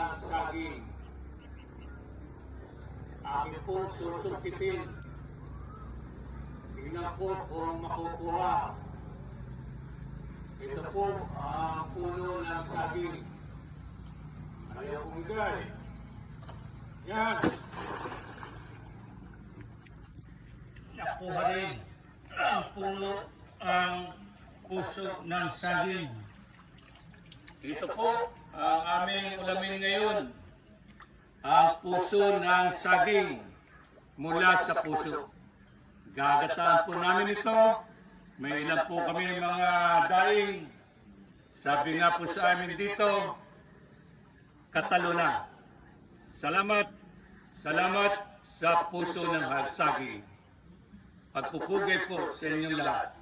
ng saging. Akin po susukitin. Tingnan ko kung makukuha. Ito po ang puno ng saging. Ayaw kumigay. Yan. Nakuha rin ang puno ang puso ng saging. Ito po ang aming ulamin ngayon. Ang puso ng saging mula sa puso. Gagataan po namin ito. May ilan po kami mga daing. Sabi nga po sa amin dito, katalo na. Salamat sa puso ng saging. Pagpupugay po sa inyong lahat.